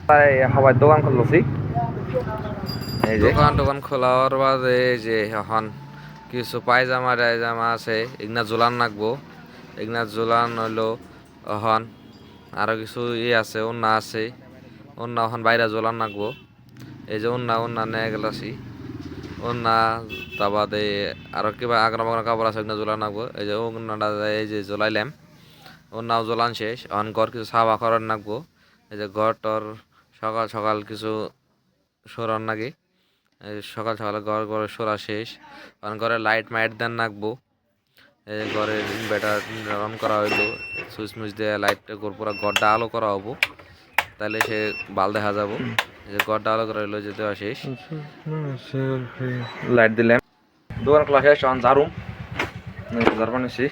তাই সবাই দোকান খুলছি এই যে দোকান টোকান খোলার বাদে এই যে এখন কিছু পায়জামা টায়জামা আছে এগুলা ঝোলান রাখবো। এগুলা ঝোলান হইলো এখন আরো কিছু আছে ওন্না আছে, ওন্না এখন বাইরে ঝোলান রাখবো। এই যে ওন্না ওন্না নিয়ে গেলাছি, ওন্না তা বাদে আরো কিবা আগরা বাগরা কাপড় আছে ওগুলা ঝোলান রাখবো। এই যে ওন্নাটা এই যে ঝোলাইলাম, ওন্নাও ঝোলান শেষ। এখন ঘর কিছু সাফা করার রাখবো। এই যে ঘর টর সকাল সকাল কিছু সরান নাকি, এই সকাল সকালে ঘর ঘরে সরা শেষ। কারণ ঘরে লাইট মাইট দেন রাখবো। এই যে ঘরের ইনভার্টার অন করা হইলো, সুইচ মুইচ দিয়ে লাইট পুরো ঘরটা আলো করা হবো, তাহলে সে বাল দেখা যাবো। এই যে ঘরটা আলো করা হইলো, যে দেওয়া শেষ। লাইট দিলাম, দোকান খোলা শেষ। এখন ঝাড়ু ঝাড়ু নিছি।